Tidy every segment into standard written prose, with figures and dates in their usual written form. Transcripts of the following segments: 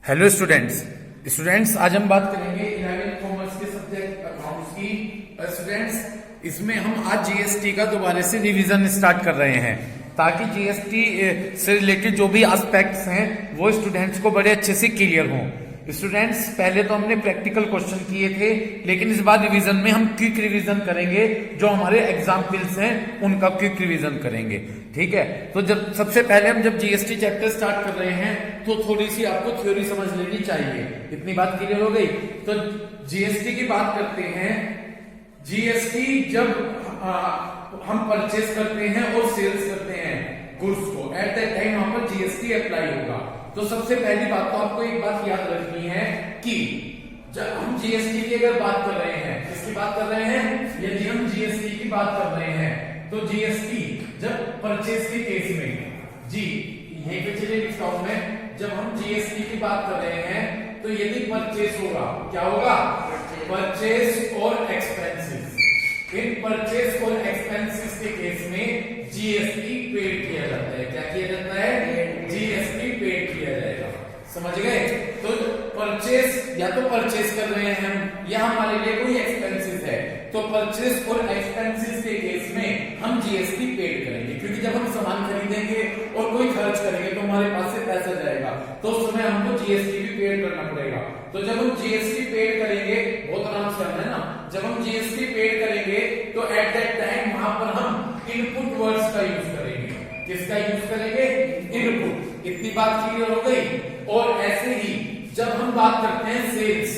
Hello students आज हम बात करेंगे 11 कॉमर्स के सब्जेक्ट अकाउंट्स की। स्टूडेंट्स इसमें हम आज जीएसटी का दोबारा से रिवीजन स्टार्ट कर रहे हैं ताकि जीएसटी से रिलेटेड जो भी एस्पेक्ट्स हैं वो स्टूडेंट्स को बड़े अच्छे से क्लियर हों। स्टूडेंट्स पहले तो हमने प्रैक्टिकल क्वेश्चन किए थे, लेकिन इस बार रिवीजन में हम क्विक रिवीजन करेंगे। जो हमारे एग्जाम्पल्स हैं उनका क्विक रिवीजन करेंगे, ठीक है। तो जब सबसे पहले हम जब जीएसटी चैप्टर स्टार्ट कर रहे हैं तो थोड़ी सी आपको थ्योरी समझ लेनी चाहिए। इतनी बात क्लियर हो गई। तो जीएसटी की बात करते हैं। जीएसटी जब हम परचेस करते हैं और सेल्स करते हैं गुड्स को, एट दैट टाइम वहां पर जीएसटी अप्लाई होगा। तो सबसे पहली बात तो आपको एक बात याद रखनी है कि जब हम जीएसटी की अगर बात कर रहे हैं, किसकी बात कर रहे हैं, यदि हम जीएसटी की बात कर रहे हैं तो जीएसटी जब परचेस के केस में, जी यहीं पे चलिए लिखता हूं मैं, जब हम जीएसटी की बात कर रहे हैं तो यदि परचेस होगा, क्या होगा, परचेस और एक्सपेंसेस। इन परचेस और एक्सपेंसेस के केस में जीएसटी पेड किया जाता है। क्या किया जाता है, जीएसटी पेड किया जाएगा। समझ गए। तो परचेस या तो परचेस कर रहे हैं हम या हमारे लिए कोई एक्सपेंसेस है, तो परचेस और एक्सपेंसेस के केस में हम जीएसटी पेड करेंगे, क्योंकि जब हम सामान खरीदेंगे और कोई खर्च करेंगे तो हमारे पास से पैसा जाएगा, तो उस समय हमको जीएसटी भी पेड करना पड़ेगा। तो जब हम जीएसटी पेड करेंगे, बहुत आराम से है ना, जब हम जीएसटी पेड करेंगे तो एट दैट टाइम वहां पर हम इनपुट वर्ड्स का यूज करेंगे। किसका यूज करेंगे, इनपुट। इतनी बात क्लियर हो गई। और ऐसे ही जब हम बात करते हैं सेल्स,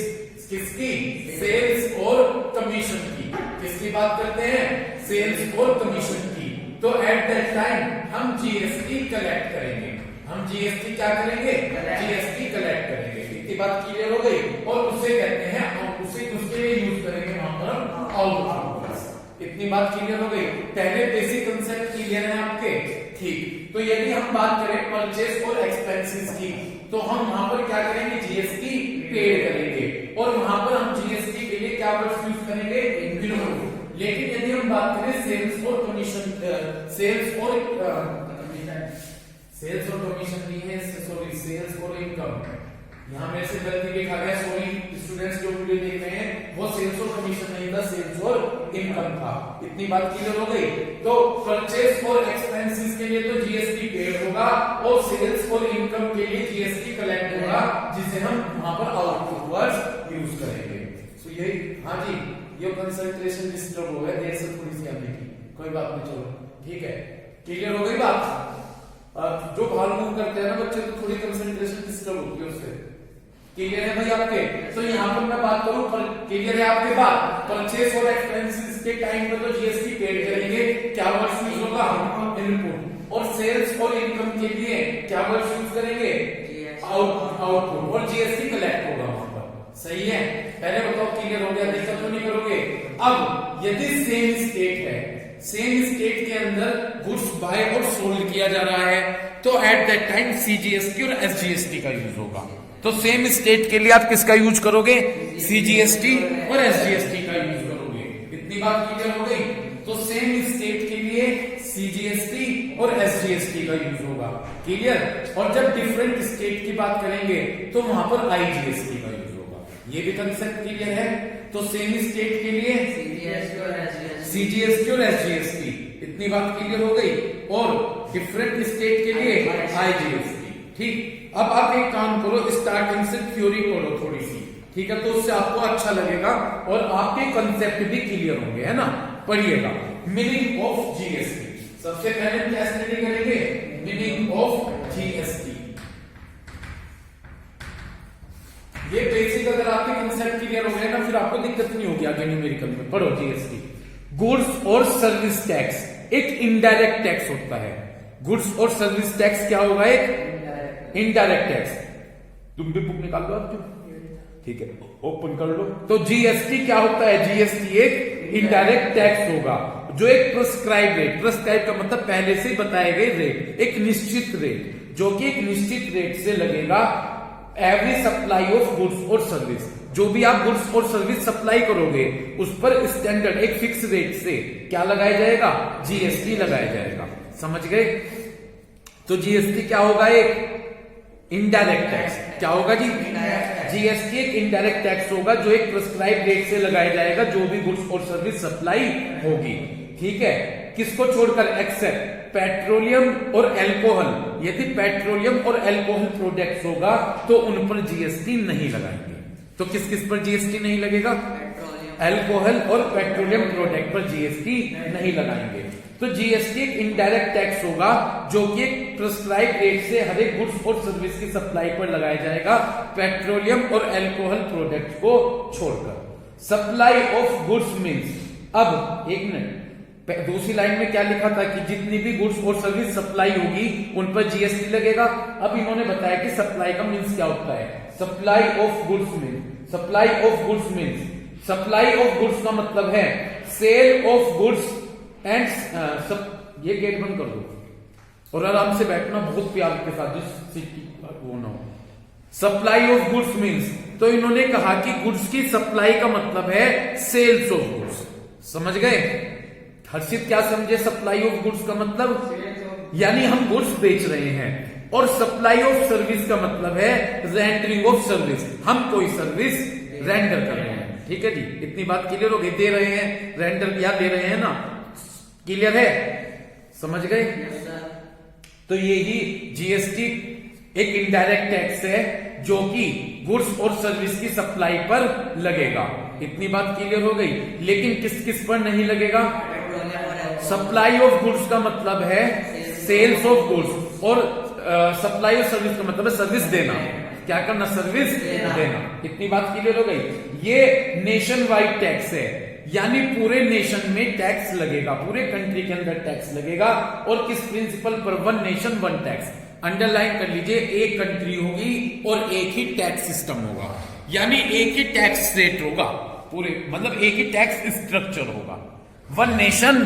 किसकी, सेल्स और कमीशन की, किसकी बात करते हैं, सेल्स और कमीशन की, तो एट दैट टाइम हम जीएसटी कलेक्ट करेंगे। हम जीएसटी क्या करेंगे, जीएसटी कलेक्ट करेंगे। इतनी बात क्लियर हो गई। और उसे कहते हैं, उसे उसके लिए यूज करेंगे वहां पर आउटपुट। इतनी बात क्लियर हो गई। पहले बेसिक कंसेप्ट क्लियर है आपके, ठीक। तो यदि हम बात करें परचेस और एक्सपेंसेस की, तो हम वहां पर क्या करेंगे, जीएसटी पेड करेंगे। और वहां पर हम जीएसटी के लिए क्या वर्ड्स यूज करेंगे, इनपुट। लेकिन यदि हम बात करें सेल्स और कमीशन, सेल्स और कमीशन नहीं है, सॉरी, सेल्स और इनकम, यहाँ मेरे से गलती लिखा गया, सॉरी स्टूडेंट्स जो वीडियो देख रहे हैं, वो सेल्स और कमीशन नहीं था, सेल्स और इनकम था। इतनी बात क्लियर हो गई। तो परचेस और एक्सपेंसेस के लिए तो जीएसटी पेड होगा और सेल्स और इनकम के लिए जीएसटी कलेक्ट होगा, जिसे हम वहां पर आउटपुट वर्ड्स यूज करेंगे। तो यही, हाँ जी, ये कंसंट्रेशन डिस्टर्ब हो गया, देर से थोड़ी सी आने की, कोई बात नहीं, चलो ठीक है, क्लियर हो गई बात। जो भाल मूव करते हैं ना बच्चे, तो थोड़ी कंसंट्रेशन डिस्टर्ब होती है उससे। क्लियर है भाई आपके। तो यहाँ पर मैं बात करूं, क्लियर है आपके बात, परचेस और एक्सपेंसेस के टाइम पर तो जीएसटी पेड करेंगे, क्या वर्ड्स यूज होगा, इनपुट। और सेल्स और इनकम के लिए क्या वर्ड्स यूज करेंगे, आउटपुट। और जीएसटी कलेक्ट होगा वहां पर। सही है, पहले बताओ क्लियर हो गया, दिक्कत तो नहीं करोगे। अब यदि सेम स्टेट है, सेम स्टेट के अंदर गुड्स बाय और सोल्ड किया जा रहा है, तो एट दैट टाइम सीजीएसटी और एसजीएसटी का यूज होगा। तो सेम स्टेट के लिए आप किसका यूज करोगे, सीजीएसटी और एसजीएसटी का यूज करोगे। इतनी बात क्लियर हो गई। तो सेम स्टेट के लिए सीजीएसटी और एसजीएसटी का यूज होगा, क्लियर। और जब डिफरेंट स्टेट की बात करेंगे तो वहां पर आईजीएसटी का यूज होगा। ये भी कंसेप्ट क्लियर है। तो सेम स्टेट के लिए सीजीएसटी और एसजीएसटी, इतनी बात क्लियर हो गई। और डिफरेंट स्टेट के लिए आईजीएसटी, ठीक। अब आप एक काम करो, स्टार्टिंग से थ्योरी पढ़ो थोड़ी सी, ठीक है, तो उससे आपको अच्छा लगेगा और आपके कंसेप्ट भी क्लियर होंगे, है ना। पढ़िएगा, मीनिंग ऑफ जीएसटी। सबसे पहले क्या स्टडी करेंगे, मीनिंग ऑफ जीएसटी। ये बेसिक अगर आपके कंसेप्ट क्लियर हो गए ना, फिर आपको दिक्कत नहीं होगी आगे न्यूमेरिकल में। पढ़ो जीएसटी। गुड्स और सर्विस टैक्स एक इनडायरेक्ट टैक्स होता है। गुड्स और सर्विस टैक्स क्या होगा, एक इनडायरेक्ट टैक्स। तुम भी बुक निकाल लो आप, ठीक है, ओपन कर लो। तो जीएसटी क्या होता है, जीएसटी एक इनडायरेक्ट टैक्स होगा जो एक प्रिस्क्राइब रेट, प्रिस्क्राइब का मतलब पहले से बताए गए रेट, एक निश्चित रेट, जो कि एक निश्चित रेट से लगेगा एवरी सप्लाई ऑफ गुड्स और सर्विस। जो भी आप गुड्स और सर्विस सप्लाई करोगे उस पर स्टैंडर्ड एक फिक्स रेट से क्या लगाया जाएगा, जीएसटी लगाया जाएगा। समझ गए। तो जीएसटी क्या होगा, एक इनडायरेक्ट टैक्स। क्या होगा जी? जीएसटी एक इनडायरेक्ट टैक्स होगा जो एक प्रिस्क्राइब रेट से लगाया जाएगा जो भी गुड्स और सर्विस सप्लाई होगी। ठीक है, किसको छोड़कर? एक्सेप्ट पेट्रोलियम और अल्कोहल। यदि पेट्रोलियम और अल्कोहल प्रोडक्ट्स होगा तो उन पर जीएसटी नहीं लगाएंगे। तो किस किस पर जीएसटी नहीं लगेगा? अल्कोहल और पेट्रोलियम प्रोडक्ट पर जीएसटी नहीं लगाएंगे। तो जीएसटी एक इनडायरेक्ट टैक्स होगा जो कि एक प्रिस्क्राइब रेट से हर एक गुड्स और सर्विस की सप्लाई पर लगाया जाएगा, पेट्रोलियम और अल्कोहल प्रोडक्ट को छोड़कर। सप्लाई ऑफ गुड्स मीन्स, अब एक मिनट, दूसरी लाइन में क्या लिखा था कि जितनी भी गुड्स और सर्विस सप्लाई होगी उन पर जीएसटी लगेगा। अब इन्होंने बताया कि सप्लाई का मीन्स क्या होता है। Supply of goods means, supply of goods means, supply of goods का मतलब है सेल ऑफ गुड्स एंड ये गेट बंद कर दो और आराम से बैठना बहुत प्यार के साथ, वो ना हो। सप्लाई ऑफ गुड्स मीन्स, तो इन्होंने कहा कि गुड्स की सप्लाई का मतलब है सेल्स ऑफ गुड्स। समझ गए? हर्षित क्या समझे सप्लाई ऑफ गुड्स का मतलब? यानी हम गुड्स बेच रहे हैं। और सप्लाई ऑफ सर्विस का मतलब है रेंडरिंग ऑफ सर्विस, हम कोई सर्विस रेंडर कर रहे हैं। ठीक है जी, इतनी बात क्लियर हो गई? दे रहे हैं रेंडर, या दे रहे हैं ना? क्लियर है? समझ गए? तो ये ही जीएसटी एक इनडायरेक्ट टैक्स है जो कि गुड्स और सर्विस की सप्लाई पर लगेगा। इतनी बात क्लियर हो गई? लेकिन किस किस पर नहीं लगेगा? सप्लाई ऑफ गुड्स का मतलब है सेल्स ऑफ गुड्स, और सप्लाई ऑफ सर्विस का मतलब है सर्विस देना। क्या करना? सर्विस देना। इतनी बात क्लियर हो गई? ये नेशन वाइड टैक्स है, यानी पूरे नेशन में टैक्स लगेगा, पूरे कंट्री के अंदर टैक्स लगेगा। और किस प्रिंसिपल पर? One nation one tax. Underline कर लीजिए, एक कंट्री होगी और एक ही टैक्स सिस्टम होगा, यानी एक ही टैक्स रेट होगा पूरे, मतलब एक ही टैक्स स्ट्रक्चर होगा। वन नेशन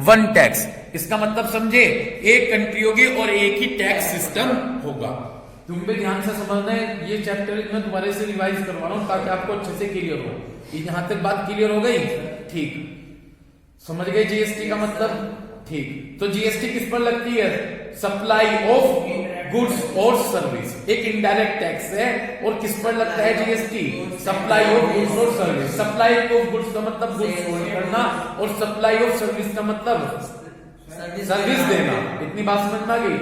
वन टैक्स, इसका मतलब समझे, एक कंट्री होगी और एक ही टैक्स सिस्टम होगा। तुम भी ध्यान से समझना है, ये चैप्टर मैं दोबारा से रिवाइज करवा रहा हूं ताकि आपको अच्छे से क्लियर हो। यहां तक बात क्लियर हो गई? ठीक, समझ गए जीएसटी का मतलब? ठीक, तो जीएसटी किस पर लगती है? सप्लाई ऑफ गुड्स और सर्विस, एक इनडायरेक्ट टैक्स है। और किस पर लगता है जीएसटी? सप्लाई ऑफ गुड्स और सर्विस। सप्लाई ऑफ गुड्स का मतलब गुड्स होल्ड करना, और सप्लाई ऑफ सर्विस का मतलब सर्विस देना। इतनी बात समझ में आ गई?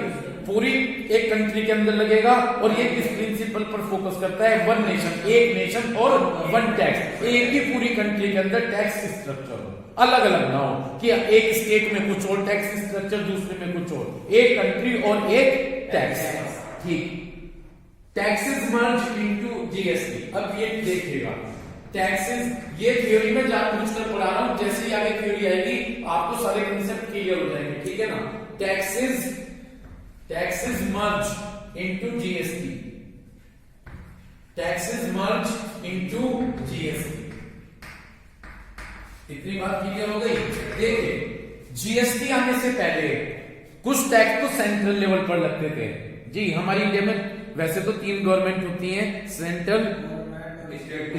पूरी एक कंट्री के अंदर लगेगा, और ये किस प्रिंसिपल पर फोकस करता है? वन नेशन, एक नेशन और वन टैक्स। एक ही पूरी कंट्री के अंदर टैक्स स्ट्रक्चर अलग अलग ना हो कि एक स्टेट में कुछ और टैक्स स्ट्रक्चर, दूसरे में कुछ और, एक कंट्री और एक टैक्स। ठीक, टैक्सेस मर्ज इनटू जीएसटी। अब ये देखिएगा, टैक्सेस, ये थ्योरी में जानबूझकर पढ़ा रहा हूं, जैसे ही आगे थ्योरी आएगी आपको सारे कंसेप्ट क्लियर हो जाएंगे। ठीक है ना? Taxes merge into GST, taxes merge into GST. इतनी बात क्लियर हो गई? देखिए, जीएसटी आने से पहले कुछ टैक्स तो सेंट्रल लेवल पर लगते थे। जी, हमारी इंडिया में वैसे तो 3 गवर्नमेंट होती हैं, सेंट्रल,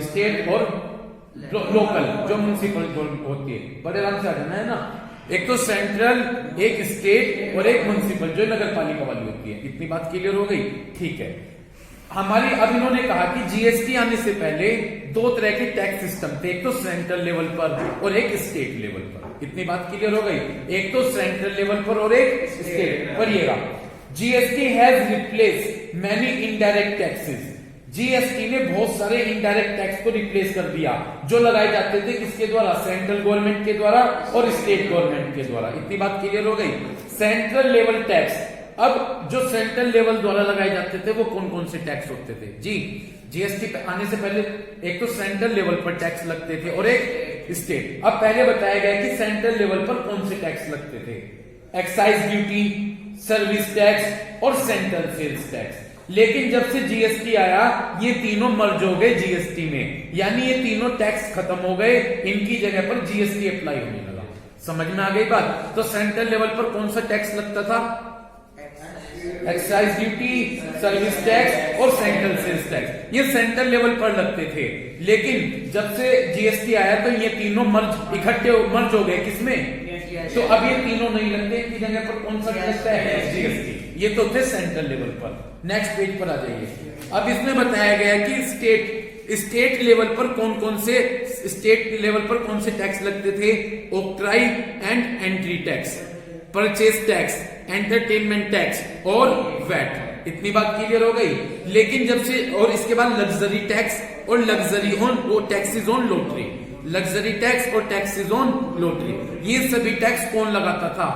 स्टेट और लोकल, जो म्युनिसिपल होती है। बड़े आराम से आ जाना है ना? एक तो सेंट्रल, एक स्टेट और एक म्युनिसिपल, जो नगर पालिका वाली होती है। इतनी बात क्लियर हो गई? ठीक है। हमारी, अब इन्होंने कहा कि जीएसटी आने से पहले 2 तरह के टैक्स सिस्टम थे, एक तो सेंट्रल लेवल पर और एक स्टेट लेवल पर। इतनी बात क्लियर हो गई? एक तो सेंट्रल लेवल पर और एक स्टेट पर। ये रहा, GST has replace many indirect taxes. GST ने बहुत सारे इनडायरेक्ट टैक्स को रिप्लेस कर दिया जो लगाए जाते थे किसके द्वारा? सेंट्रल गवर्नमेंट के द्वारा और स्टेट गवर्नमेंट के द्वारा। इतनी बात क्लियर हो गई? सेंट्रल लेवल टैक्स, अब जो सेंट्रल लेवल द्वारा लगाए जाते थे वो कौन कौन से टैक्स होते थे? जी, जीएसटी आने से पहले एक तो सेंट्रल लेवल पर टैक्स लगते थे और एक स्टेट। अब पहले बताया गया कि सेंट्रल लेवल पर कौन से टैक्स लगते थे? एक्साइज ड्यूटी, सर्विस टैक्स और सेंट्रल सेल्स टैक्स। लेकिन जब से जीएसटी आया ये तीनों मर्ज हो गए जीएसटी में, यानी ये तीनों टैक्स खत्म हो गए, इनकी जगह पर जीएसटी अप्लाई होने लगा। समझ में आ गई बात? तो सेंट्रल लेवल पर कौन सा टैक्स लगता था? एक्साइज ड्यूटी, सर्विस टैक्स और सेंट्रल सेल्स टैक्स, ये सेंट्रल लेवल पर लगते थे। लेकिन जब से जीएसटी आया तो ये तीनों मर्ज इकट्ठे मर्ज हो गए किसमें? तो अब ये तीनों नहीं लगते, इनकी जगह पर कौन सा लगता है? जीएसटी। ये तो थे सेंट्रल लेवल पर। नेक्स्ट पेज पर आ जाइए। अब इसमें बताया गया कि स्टेट लेवल पर कौन से टैक्स लगते थे। Octroi and entry tax, purchase tax, entertainment tax और वैट। इतनी बात क्लियर हो गई। लेकिन जब से और इसके बाद लग्जरी टैक्स और लग्जरी ऑन वो taxes on lottery, luxury tax और टैक्सेस ऑन लॉटरी, ये सभी टैक्स कौन लगाता था?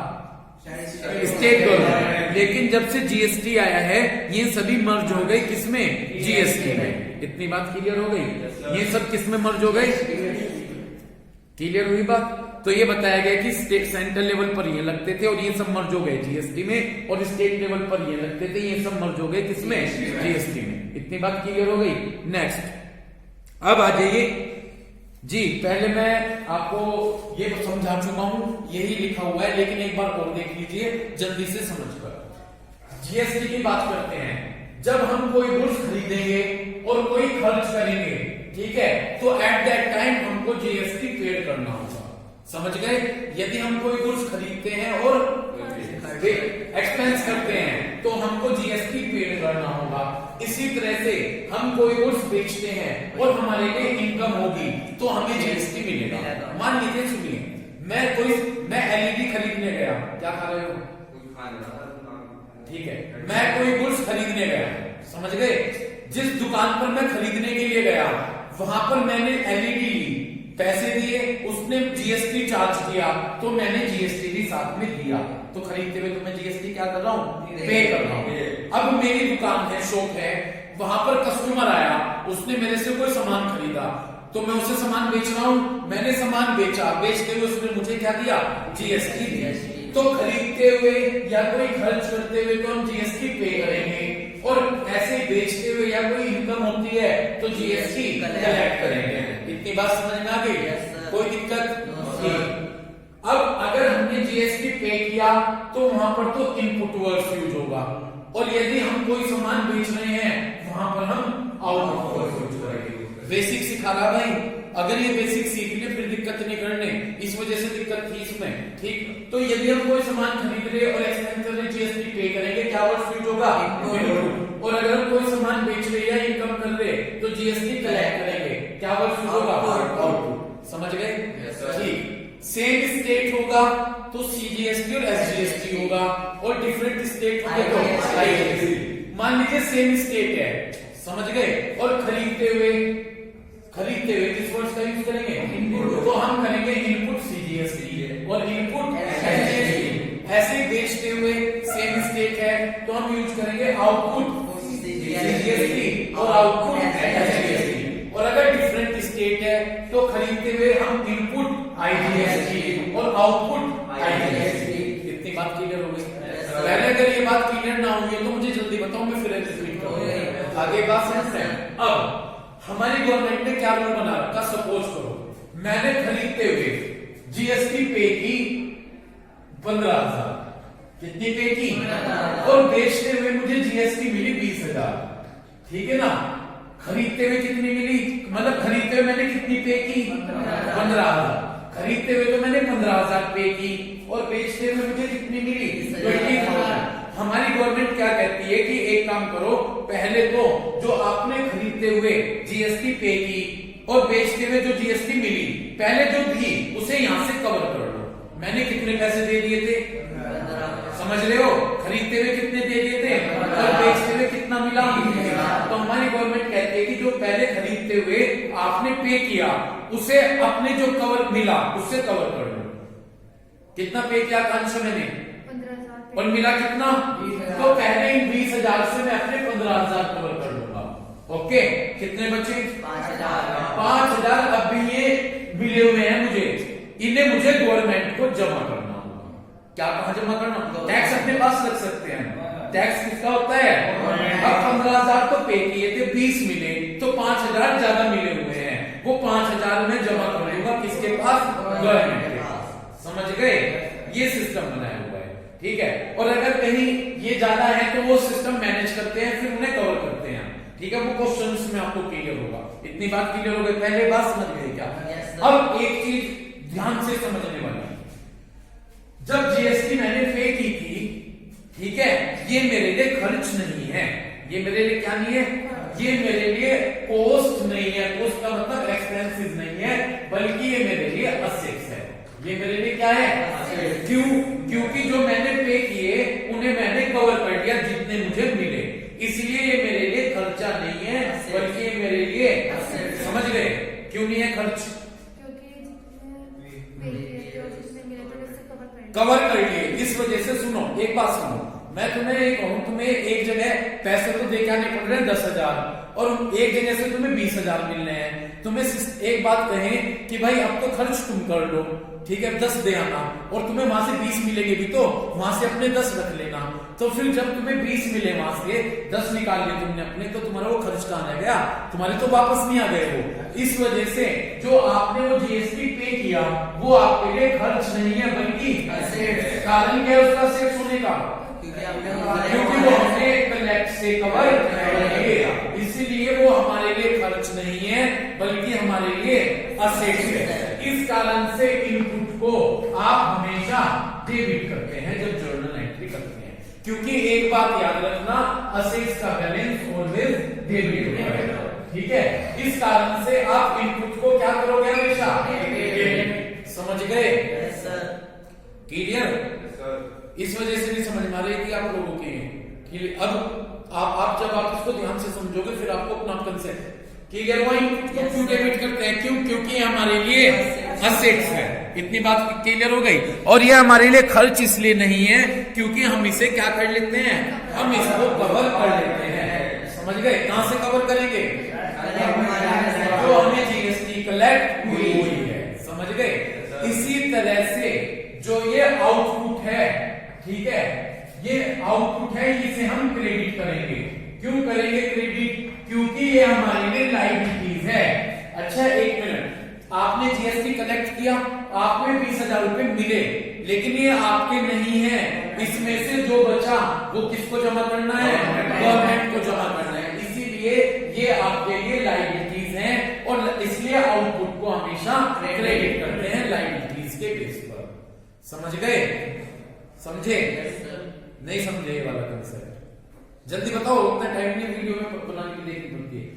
State government. लेकिन जब से जीएसटी आया है ये सभी मर्ज हो गए किसमें? जीएसटी में। इतनी बात क्लियर हो गई। ये सब किसमें मर्ज हो गए? क्लियर हुई बात? तो ये बताया गया कि स्टेट सेंट्रल लेवल पर ये लगते थे और ये सब मर्ज हो गए जीएसटी में, और स्टेट लेवल पर ये लगते थे, ये सब मर्ज हो गए किसमें? जीएसटी में। इतनी बात क्लियर हो गई। नेक्स्ट अब आ जाइए जी। पहले मैं आपको ये समझा चुका हूं, यही लिखा हुआ है, लेकिन एक बार और देख लीजिए जल्दी से समझकर। जीएसटी की बात करते हैं। जब हम कोई गुड्स खरीदेंगे और कोई खर्च करेंगे, ठीक है, तो एट दैट टाइम हमको जीएसटी पेड करना होगा। समझ गए? यदि हम कोई गुड्स खरीदते हैं और एक्सपेंस करते हैं तो हमको जीएसटी पेड करना होगा। इसी तरह से हम कोई गुड्स बेचते हैं और हमारे लिए इनकम होगी तो हमें जीएसटी मिलेगा। मान लीजिए, सुनिए, मैं एलईडी खरीदने गया। क्या खा रहे हो? ठीक है, मैं कोई गुड्स खरीदने गया, समझ गए? जिस दुकान पर मैं खरीदने के लिए गया वहां पर मैंने एलईडी ली, पैसे दिए, उसने जीएसटी चार्ज किया तो मैंने जीएसटी भी साथ में दिया। तो खरीदते हुए तो मैं जीएसटी क्या कर रहा हूँ? पे कर रहा हूँ। अब मेरी दुकान है, शॉप है, वहां पर कस्टमर आया, उसने मेरे से कोई सामान खरीदा तो मैं उसे सामान बेच रहा हूँ। मैंने सामान बेचा, बेचते हुए उसने मुझे क्या दिया? जीएसटी दिया। तो खरीदते हुए या कोई खर्च करते हुए तो हम जीएसटी पे करेंगे, और ऐसे बेचते हुए या कोई इनकम होती है तो जीएसटी कलेक्ट करेंगे। इतनी बात समझ में आ गई? कोई दिक्कत नहीं। अब अगर हमने जीएसटी पे किया तो वहां पर तो इनपुट वर्ड्स यूज होगा, और यदि हम कोई सामान बेच रहे हैं वहां पर हम आउटपुट वर्ड्स यूज करेंगे। बेसिक सिखा रहा भाई, अगर ये बेसिक सीख लिए फिर दिक्कत नहीं करने, इस वजह से दिक्कत थी इसमें, ठीक। तो यदि हम कोई सामान खरीद रहे और एक्सपेंस कर रहे, जीएसटी पे करेंगे, क्या वर्ड यूज होगा? इनपुट। और अगर हम कोई सामान बेच रहे या इनकम कर रहे तो जीएसटी कलेक्ट करेंगे, क्या वर्ड यूज होगा? आउटपुट। समझ गए? ठीक। सेम स्टेट होगा तो सीजीएसटी और एसजीएसटी होगा, और डिफरेंट स्टेट होगा तो आईजीएसटी। मान लीजिए सेम स्टेट है, समझ गए, और खरीदते हुए किस वर्ड का यूज करेंगे? इनपुट। तो हम करेंगे इनपुट सीजीएसटी और इनपुट एसजीएसटी। ऐसे बेचते हुए सेम स्टेट है तो हम यूज करेंगे आउटपुट सीजीएसटी और आउटपुट एसजीएसटी। और अगर डिफरेंट स्टेट है तो खरीदते हुए हम इनपुट आईजीएसटी और आउटपुट आईजीएसटी। इतनी बात क्लियर हो गई? पहले अगर ये बात क्लियर ना हुई तो मुझे जल्दी बताओ, मैं फिर रिपीट करूंगा। आगे बात समझते हैं। अब हमारी गवर्नमेंट ने क्या रूल बना रखा? सपोज करो मैंने खरीदते हुए जीएसटी पे की 15,000, कितनी पे की? और बेचते हुए मुझे जीएसटी मिली 20,000, ठीक है ना? खरीदते हुए कितनी मिली? मतलब खरीदते हुए मैंने कितनी पे की? 15,000। खरीदते हुए तो मैंने 15,000 पे की, और बेचते हुए मुझे कितनी मिली? 20,000। हमारी गवर्नमेंट क्या कहती है कि एक काम करो, पहले तो जो आपने खरीदते हुए जीएसटी पे की और बेचते हुए जो जीएसटी मिली, पहले जो थी उसे यहां से कवर कर लो। मैंने कितने पैसे दे दिए थे? समझ रहे हो? खरीदते हुए कितने दे दिए थे और बेचते हुए कितना मिला? तो हमारी गवर्नमेंट कहती है कि जो पहले खरीदते हुए आपने पे किया उसे अपने जो कवर मिला उससे कवर कर लो। कितना पे किया कांश मैंने? 15,000। और मिला कितना? तो पहले इन 20,000 से मैं अपने 15,000 कवर कर लूंगा। ओके, कितने बचे? 5,000। 5,000 अब भी ये मिले हुए हैं मुझे, इन्हें मुझे गवर्नमेंट को जमा करना होगा। क्या कहा जमा करना? टैक्स अपने पास रख सकते हैं। टैक्स किसका होता है? अब 15,000 तो पे किए थे, 20 मिले तो 5,000 ज्यादा मिले हुए हैं, वो 5,000 में जमा कर लूंगा। किसके पास? गवर्नमेंट के पास। समझ गए? ये सिस्टम बनाया हुआ है, ठीक है। और अगर कहीं ये ज्यादा है तो वो सिस्टम मैनेज करते हैं, फिर उन्हें कवर करते हैं, ठीक है। वो क्वेश्चंस में आपको क्लियर होगा। इतनी बात क्लियर हो गई? पहले बात समझ गए क्या? अब एक चीज ध्यान से समझने वाली, जब जीएसटी मैंने पे की थी, ठीक है, ये मेरे लिए खर्च नहीं है, ये मेरे लिए क्या नहीं है, ये मेरे लिए कॉस्ट नहीं है, कॉस्ट का मतलब एक्सपेंसिव नहीं है, बल्कि ये मेरे लिए असेट्स है। ये मेरे लिए क्या है, क्यों, क्योंकि जो मैंने पे किए उन्हें मैंने कवर कर दिया जितने मुझे मिले, इसलिए ये मेरे लिए खर्चा नहीं है, बल्कि ये मेरे लिए, समझ गए क्यों नहीं है खर्च, कवर कर लिए, इस वजह से। सुनो एक बात सुनो, मैं तुम्हें एक कहूं, तुम्हें एक जगह पैसे तो दे के आने पड़ रहे हैं 10,000 और एक जगह से तुम्हें 20,000 मिल रहे हैं, तुम्हें एक बात कहें कि भाई अब तो खर्च तुम कर लो, ठीक है 10 दे आना, और तुम्हें वहां से 20 मिलेंगे भी तो वहां से अपने 10 रख लेना, तो फिर जब तुम्हें 20 मिले वहां से 10 निकाल लिए तुमने अपने, तो तुम्हारा वो खर्च कहां रह गया, तुम्हारे तो वापस नहीं आ गए वो। इस वजह से जो आपने वो जीएसटी पे किया वो आपके लिए खर्च नहीं है, बल्कि कारण क्या है उसका सेट होने का, क्योंकि वो हमने कलेक्ट से कवर करेंगे, इसीलिए वो हमारे लिए खर्च नहीं है, बल्कि हमारे लिए असेट है। इस कारण से इनपुट को आप हमेशा डेबिट करते हैं जब जर्नल एंट्री करते हैं, क्योंकि एक बात याद रखना, असेट्स का बैलेंस ऑलवेज डेबिट होता है, ठीक है। इस कारण से आप इनपुट को क्या करोगे, हमेशा डेबिट। समझ गए, क्लियर? इस वजह से नहीं समझ में आ रही थी आप लोगों की, अब आप जब आप इसको ध्यान से समझोगे फिर आपको अपना कंसेप्ट क्लियर हुआ। इनपुट को क्यों डेबिट करते हैं, क्यों, क्योंकि हमारे लिए असेट्स है, इतनी बात क्लियर हो गई। और ये हमारे लिए खर्च इसलिए नहीं है क्योंकि हम इसे क्या कर लेते हैं, हम इसको कवर कर लेते हैं। समझ गए, कहां से कवर करेंगे, जो हमें जीएसटी कलेक्ट हुई है, समझ गए। इसी तरह से जो ये आउटपुट है, ठीक है, ये आउटपुट है, इसे हम क्रेडिट करेंगे। क्यों करेंगे क्रेडिट, क्योंकि ये हमारे लिए लायबिलिटीज है। अच्छा एक मिनट, आपने जीएसटी कलेक्ट किया, आप में 20,000 रुपए मिले, लेकिन ये आपके नहीं है, इसमें से जो बचा वो किसको जमा करना है, गवर्नमेंट को जमा करना है, इसीलिए ये आपके लिए लायबिलिटीज हैं, और इसलिए आउटपुट को हमेशा क्रेडिट करते हैं लायबिलिटीज के बेस पर। समझ गए, समझे, नहीं समझे ये वाला कंसेप्ट, जल्दी बताओ, उतना टाइम नहीं वीडियो में बनाने के लिए बनती है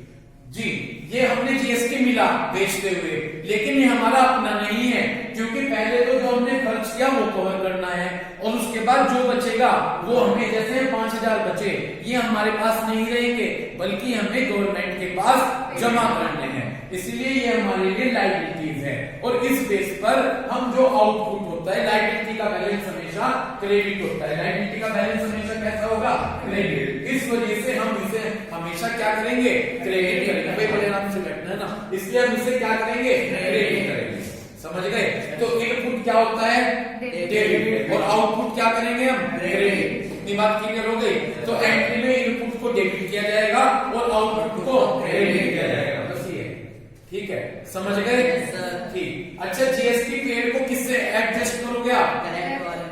जी। ये हमने जीएसटी मिला बेचते हुए, लेकिन ये हमारा अपना नहीं है, क्योंकि पहले तो जो हमने खर्च किया वो कवर करना है, और उसके बाद जो बचेगा वो हमें, जैसे 5,000 बचे, ये हमारे पास नहीं रहेंगे, बल्कि हमें गवर्नमेंट के पास जमा करने हैं, इसलिए ये हमारे लिए लायबिलिटीज है। और इस बेस पर हम जो आउटपुट होता है, लायबिलिटी का बैलेंस हमेशा क्रेडिट होता है, लायबिलिटी का बैलेंस हमेशा कैसा होगा, क्रेडिट। इस वजह से हम इसे हमेशा क्या करेंगे, क्रेडिट करेंगे। भाई बड़े आराम से बैठना है ना, इसलिए हम इसे क्या करेंगे, क्रेडिट करेंगे। समझ गए, तो इनपुट क्या होता है, डेबिट, और आउटपुट क्या करेंगे हम, क्रेडिट। इतनी बात क्लियर हो गई। तो एंट्री में इनपुट को डेबिट किया जाएगा और आउटपुट को क्रेडिट किया जाएगा, बस ये, ठीक है, समझ गए, ठीक। अच्छा जीएसटी पेड को किससे एडजस्ट करोगे आप,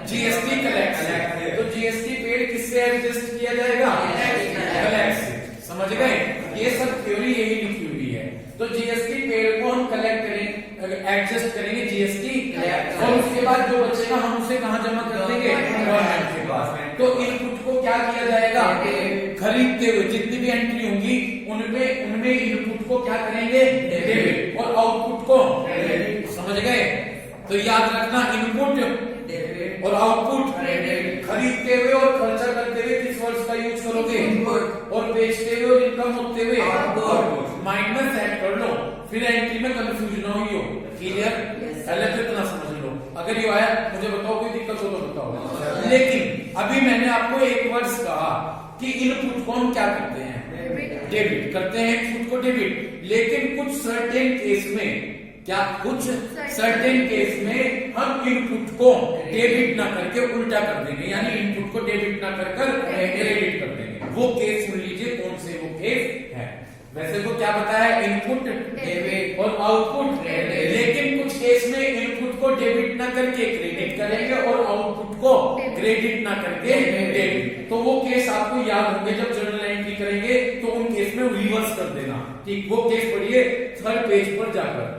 जीएसटी कलेक्ट से, तो जीएसटी पेड किससे एडजस्ट किया जाएगा, कलेक्ट से। समझ गए, ये सब थ्योरी यही लिखी हुई है। तो जीएसटी पेड को हम कलेक्ट करेंगे, एडजस्ट करेंगे जीएसटी, और उसके बाद जो बचेगा हम उसे कहां जमा कर देंगे, गवर्नमेंट के पास। तो इनपुट को क्या किया जाएगा, खरीदते हुए जितनी भी एंट्री होंगी उनमें इनपुट को क्या करेंगे, डेबिट, और आउटपुट को क्रेडिट। समझ गए, तो याद रखना, इनपुट और आउटपुट खरीदते हुए और खर्चा करते हुए किस वर्ड्स का यूज करोगे, और बेचते हुए और इनकम होते हुए माइंड में सेट कर लो, फिर एंट्री में कंफ्यूजन ना हुई हो। क्लियर, पहले तो इतना समझ लो, अगर ये आया मुझे बताओ, कोई दिक्कत हो तो बताओ। लेकिन अभी मैंने आपको एक वर्ड्स कहा कि इनपुट को हम क्या करते हैं, डेबिट करते हैं, इनपुट को डेबिट, लेकिन कुछ सर्टेन केस में, क्या कुछ सर्टेन केस में हम इनपुट को डेबिट ना करके उल्टा कर देंगे, यानी इनपुट को डेबिट ना कर क्रेडिट कर देंगे। वो केस सुन लीजिए कौन से वो केस है। वैसे तो क्या बताया, इनपुट डेबिट और आउटपुट क्रेडिट, लेकिन कुछ केस में इनपुट को डेबिट ना करके क्रेडिट करेंगे और आउटपुट को क्रेडिट ना करके डेबिट। तो वो केस आपको याद होंगे, जब जर्नल एंट्री करेंगे तो उन केस में रिवर्स कर देना, ठीक। वो केस पढ़िए 3rd पेज पर जाकर,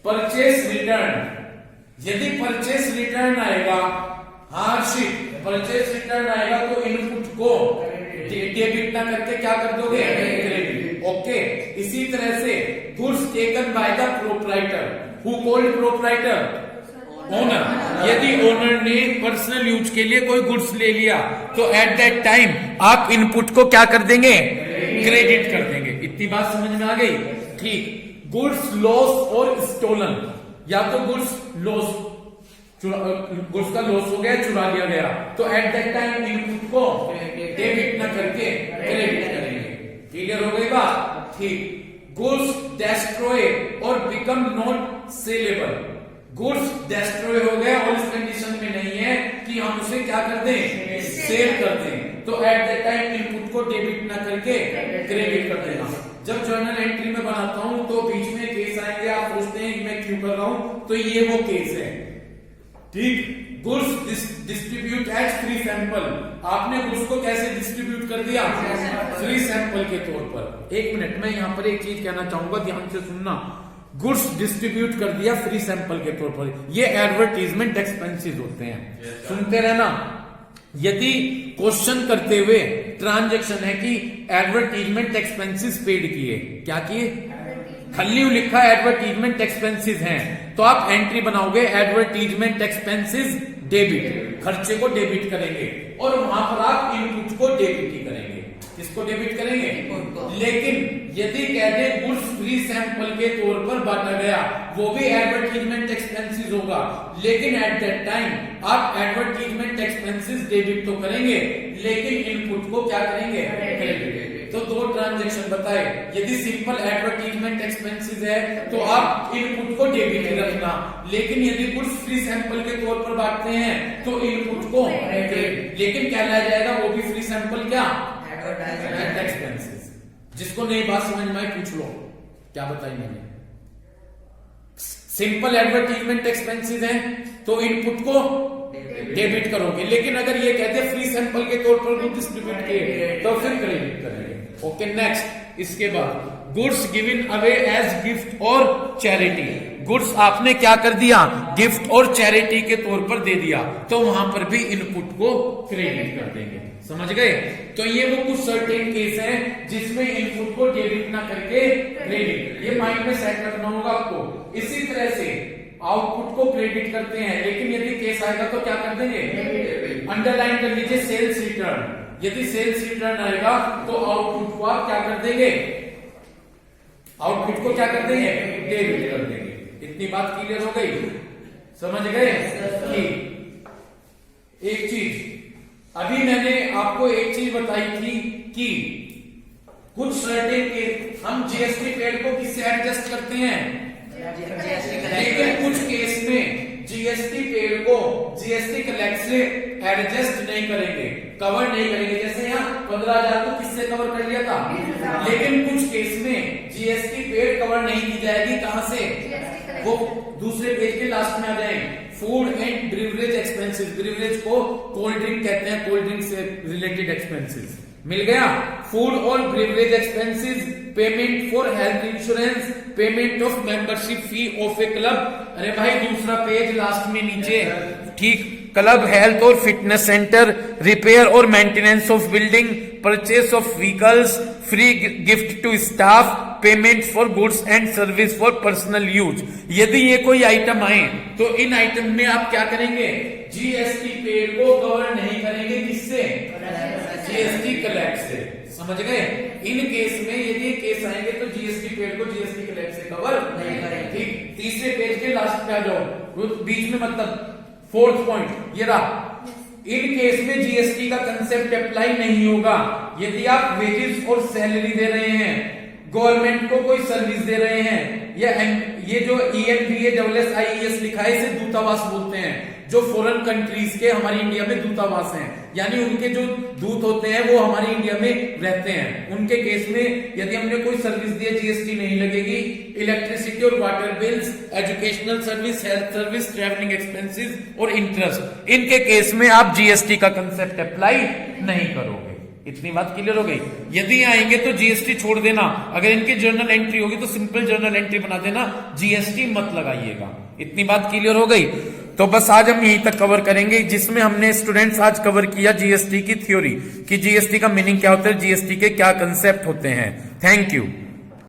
परचेस रिटर्न। यदि परचेस रिटर्न आएगा, हार्डशिप परचेस रिटर्न आएगा, तो इनपुट को डेबिट ना करके क्या कर दोगे, क्रेडिट। ओके, इसी तरह से goods taken by the proprietor, who called proprietor, owner. यदि ओनर ने पर्सनल यूज के लिए कोई गुड्स ले लिया तो एट दैट टाइम आप इनपुट को क्या कर देंगे, क्रेडिट कर देंगे। इतनी बात समझ में आ गई? ठीक। गुड्स लॉस और स्टोलन, या तो गुड्स लॉस, गुड्स का लॉस हो गया, चुरा लिया गया, तो एट दैट टाइम इनपुट को डेबिट ना करके क्रेडिट करेंगे। क्लियर हो गई बात? ठीक। गुड्स डिस्ट्रॉय और become not saleable, goods destroy हो गया और इस कंडीशन में नहीं है कि हम उसे क्या कर दें, सेल कर दें, तो एट दैट टाइम इनपुट को डेबिट ना करके क्रेडिट कर देना। जब जर्नल एंट्री में बनाता हूं तो बीच में केस आएंगे, आप सोचते हैं कि मैं क्यों कर रहा हूं, तो ये वो केस है। ठीक। Goods distribute as free sample, आपने गुड्स को कैसे डिस्ट्रीब्यूट कर दिया, फ्री सैंपल के तौर पर। एक मिनट, मैं यहां पर एक चीज कहना चाहूंगा, ध्यान से सुनना। गुड्स डिस्ट्रीब्यूट कर दिया फ्री सैंपल के तौर पर, ये एडवर्टीजमेंट एक्सपेंसेस होते हैं। सुनते रहना। यदि क्वेश्चन करते हुए ट्रांजैक्शन है कि एडवर्टीजमेंट एक्सपेंसेस पेड किए, क्या किए, खल्ली लिखा एडवर्टीजमेंट एक्सपेंसेस हैं, तो आप एंट्री बनाओगे एडवर्टीजमेंट एक्सपेंसेस डेबिट, खर्चे को डेबिट करेंगे, और वहां पर आप इनपुट को डेबिट ही करेंगे। किसको डेबिट करेंगे? लेकिन यदि कहते गुड्स फ्री सैंपल के तौर पर बांटा गया, वो भी एडवर्टीजमेंट एक्सपेंसेस होगा, लेकिन एट दैट टाइम आप एडवर्टीजमेंट एक्सपेंसेस डेबिट तो करेंगे, लेकिन इनपुट को क्या करेंगे, क्रेडिट। तो दो ट्रांजैक्शन बताए। यदि सिंपल एडवर्टीजमेंट एक्सपेंसेस है तो आप इनपुट को डेबिट ही रखना, लेकिन यदि गुड्स फ्री सैंपल के तौर पर बांटते हैं तो इनपुट को क्रेडिट, लेकिन क्या लाया जाएगा, वो भी फ्री सैंपल क्या, एक्सपेंसेस। जिसको नई बात समझ में आई पूछ लो, क्या बताई मैंने। सिंपल एडवर्टीजमेंट एक्सपेंसेस हैं तो इनपुट को डेबिट करोगे, लेकिन अगर ये कहते हैं फ्री सैंपल के तौर पर गुड्स डिस्ट्रीब्यूट किए तो फिर क्रेडिट करेंगे। Okay, next. इसके बाद goods given away as gift और चैरिटी, गुड्स आपने क्या कर दिया, गिफ्ट और चैरिटी के तौर पर दे दिया, तो वहां पर भी इनपुट को क्रेडिट कर देंगे। समझ गए? तो ये वो कुछ सर्टेन केस हैं जिसमें इनपुट को डेबिट ना करके क्रेडिट, ये माइंड में सेट रखना होगा आपको। इसी तरह से आउटपुट को क्रेडिट करते हैं, लेकिन यदि केस आएगा तो क्या कर देंगे, अंडरलाइन कर लीजिए सेल्स रिटर्न। यदि सेल्स रिटर्न आएगा तो आउटपुट को आप क्या कर देंगे, आउटपुट को क्या कर देंगे, डेबिट कर देंगे। इतनी बात क्लियर हो गई? समझ गए? एक चीज अभी मैंने आपको एक चीज बताई थी कि कुछ सर्टेन के हम जीएसटी पेड को किससे एडजस्ट करते हैं, लेकिन कुछ केस में जीएसटी पेड को जीएसटी कलेक्ट से एडजस्ट नहीं करेंगे, कवर नहीं करेंगे। जैसे यहाँ 15,000 को किससे कवर कर लिया था, लेकिन कुछ केस में जीएसटी पेड कवर नहीं की जाएगी। कहां से, वो दूसरे पेज के लास्ट में आ जाएंगे। Food and beverage expenses, beverage को कोल्ड ड्रिंक कहते हैं, कोल्ड ड्रिंक से रिलेटेड एक्सपेंसेस मिल गया। फूड और beverage expenses, payment for health insurance, payment of membership fee of a club. अरे भाई दूसरा पेज लास्ट में नीचे, ठीक, क्लब, हेल्थ और फिटनेस सेंटर, रिपेयर और maintenance of building, purchase of vehicles, free gift to staff, payment for goods and service for personal use. यदि ये कोई आइटम आए तो इन आइटम में आप क्या करेंगे, जीएसटी पेड को कवर नहीं करेंगे, किससे, जीएसटी कलेक्ट से। समझ गए? इन केस में यदि केस आएंगे तो जीएसटी पेड को जीएसटी कलेक्ट से कवर नहीं करेंगे। ठीक, तीसरे पेज के लास्ट पे आ जाओ, बीच में मतलब फोर्थ पॉइंट ये रहा। इन केस में जीएसटी का कंसेप्ट अप्लाई नहीं होगा यदि आप वेजेस और सैलरी दे रहे हैं, गवर्नमेंट को कोई सर्विस दे रहे हैं, या ये जो ENVASSIES लिखा है इसे दूतावास बोलते हैं, जो फॉरेन कंट्रीज के हमारी इंडिया में दूतावास हैं, यानी उनके जो दूत होते हैं वो हमारी इंडिया में रहते हैं। उनके केस में यदि हमने कोई सर्विस दी, जीएसटी नहीं लगेगी। इलेक्ट्रिसिटी और water bills, educational service, health service, travelling expenses और इंटरेस्ट, इनके केस में आप जीएसटी का कंसेप्ट अप्लाई नहीं करोगे। इतनी बात क्लियर हो गई? यदि आएंगे तो जीएसटी छोड़ देना, अगर इनकी जर्नल एंट्री होगी तो सिंपल जर्नल एंट्री बना देना, जीएसटी मत लगाइएगा। इतनी बात क्लियर हो गई? तो बस आज हम यहीं तक कवर करेंगे, जिसमें हमने स्टूडेंट्स आज कवर किया जीएसटी की थ्योरी कि जीएसटी का मीनिंग क्या होता है, जीएसटी के क्या कंसेप्ट होते हैं। Thank you.